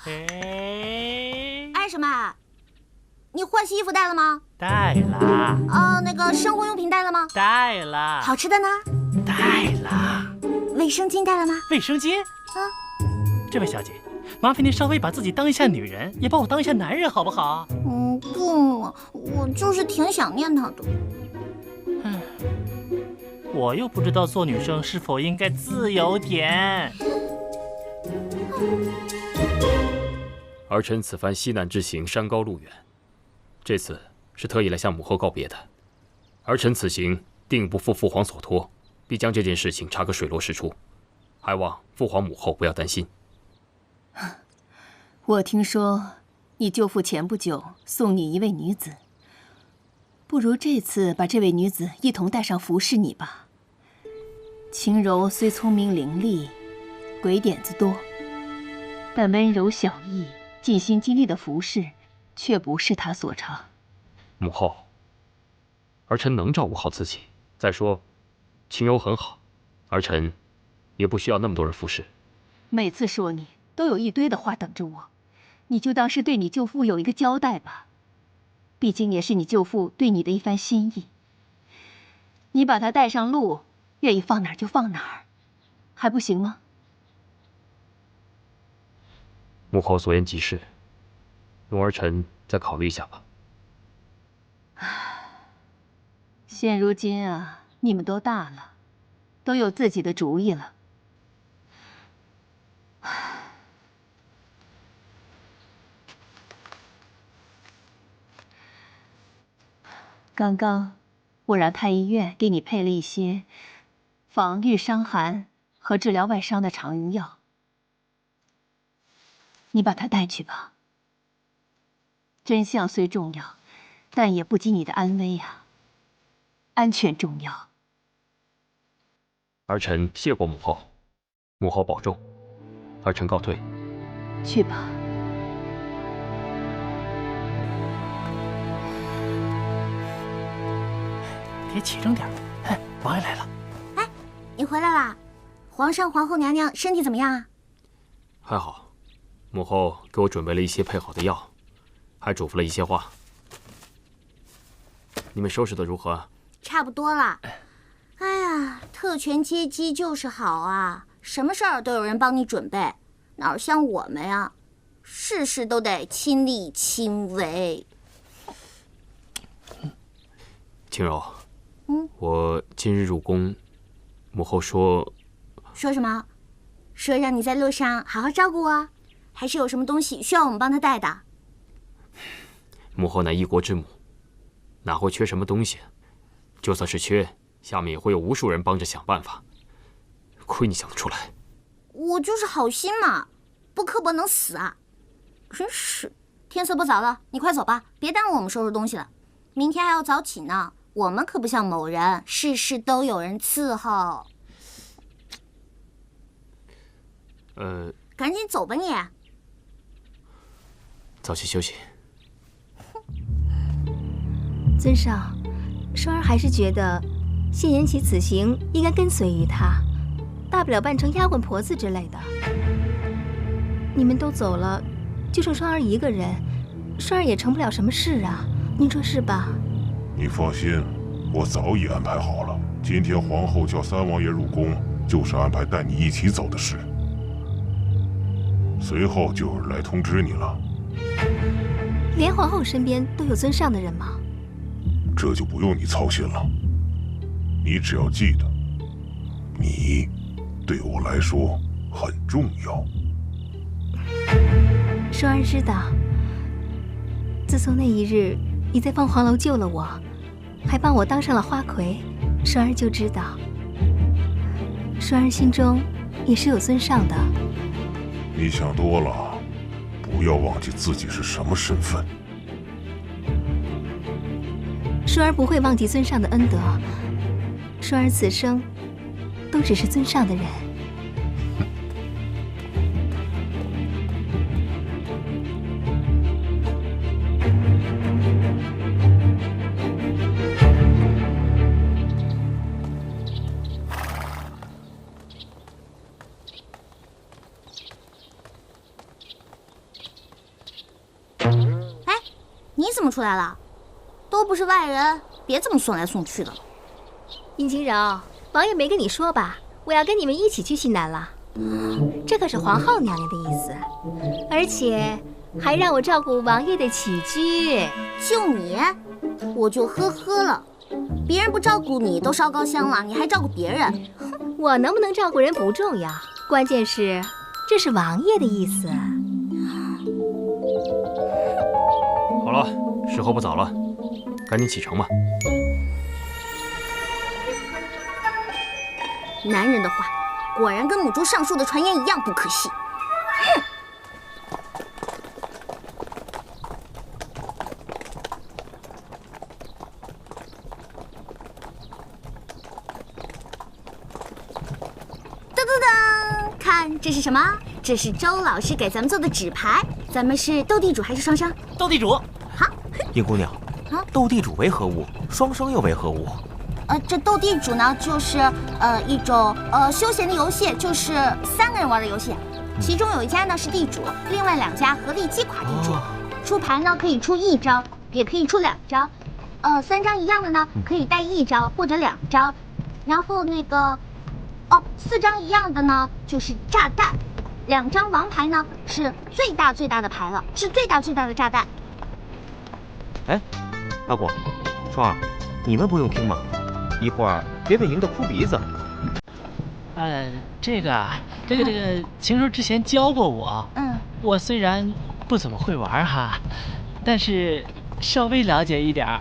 哎，什么？你换洗衣服带了吗？带了。那个生活用品带了吗？带了。好吃的呢？带了。卫生巾带了吗？卫生巾？这位小姐，麻烦您稍微把自己当一下女人，也把我当一下男人，好不好？不嘛，我就是挺想念他的。我又不知道做女生是否应该自由点。儿臣此番西南之行山高路远，这次是特意来向母后告别的。儿臣此行定不负父皇所托，必将这件事情查个水落石出，还望父皇母后不要担心。我听说你舅父前不久送你一位女子，不如这次把这位女子一同带上服侍你吧。晴柔虽聪明伶俐，鬼点子多，但温柔小意、尽心尽力的服侍，却不是她所长。母后，儿臣能照顾好自己。再说，晴柔很好，儿臣也不需要那么多人服侍。每次说你，都有一堆的话等着我，你就当是对你舅父有一个交代吧。毕竟也是你舅父对你的一番心意。你把他带上路，愿意放哪儿就放哪儿，还不行吗？母后所言极是，容儿臣再考虑一下吧。现如今啊，你们都大了，都有自己的主意了。刚刚我让太医院给你配了一些防御伤寒和治疗外伤的常用药，你把它带去吧。真相虽重要，但也不及你的安危呀。安全重要。儿臣谢过母后，母后保重。儿臣告退。去吧。别起争点。哎，王爷来了。哎，你回来啦？皇上、皇后娘娘身体怎么样啊？还好，母后给我准备了一些配好的药，还嘱咐了一些话。你们收拾的如何？差不多了。哎呀，特权阶级就是好啊，什么事儿都有人帮你准备，哪像我们呀，事事都得亲力亲为。晴柔，我今日入宫，母后说什么？说让你在路上好好照顾我，还是有什么东西需要我们帮她带的？母后乃一国之母，哪会缺什么东西？就算是缺，下面也会有无数人帮着想办法。亏你想得出来。我就是好心嘛，不刻薄能死啊！真是，天色不早了，你快走吧，别耽误我们收拾东西了。明天还要早起呢，我们可不像某人，事事都有人伺候。赶紧走吧你。早些休息。尊上，双儿还是觉得谢延禧此行应该跟随于他，大不了扮成丫鬟婆子之类的。你们都走了，就剩双儿一个人，双儿也成不了什么事啊，您说是吧？你放心，我早已安排好了。今天皇后叫三王爷入宫，就是安排带你一起走的事。随后就有人来通知你了。连皇后身边都有尊上的人吗？这就不用你操心了。你只要记得，你对我来说很重要。双儿知道，自从那一日你在凤凰楼救了我，还帮我当上了花魁，双儿就知道，双儿心中也是有尊上的。你想多了，不要忘记自己是什么身份。双儿不会忘记尊上的恩德，双儿此生都只是尊上的人。怎么出来了？都不是外人，别这么送来送去的。殷晴柔，王爷没跟你说吧？我要跟你们一起去西南了。这可是皇后娘娘的意思，而且还让我照顾王爷的起居。就你，我就呵呵了。别人不照顾你都烧高香了，你还照顾别人？我能不能照顾人不重要，关键是这是王爷的意思。好了，时候不早了，赶紧启程吧。男人的话，果然跟母猪上树的传言一样不可信。噔噔噔，看这是什么？这是周老师给咱们做的纸牌。咱们是斗地主还是双生？斗地主。好，殷姑娘，斗地主为何物？双生又为何物？这斗地主呢，就是一种休闲的游戏，就是3个人玩的游戏。其中有一家呢是地主，另外2家合力击垮地主。出牌呢可以出1张，也可以出2张。3张一样的呢可以带1张或者2张。然后那个4张一样的呢就是炸弹。2张王牌呢是最大的牌了，是最大的炸弹。哎，阿果、双儿，你们不用听吗？一会儿别被赢得哭鼻子。这个晴柔之前教过我。我虽然不怎么会玩哈，但是稍微了解一点儿。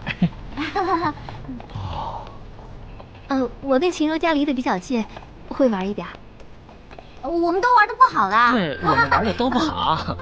我跟晴柔家离得比较近，会玩一点。我们都玩得不好啦。对，我们玩的都不好。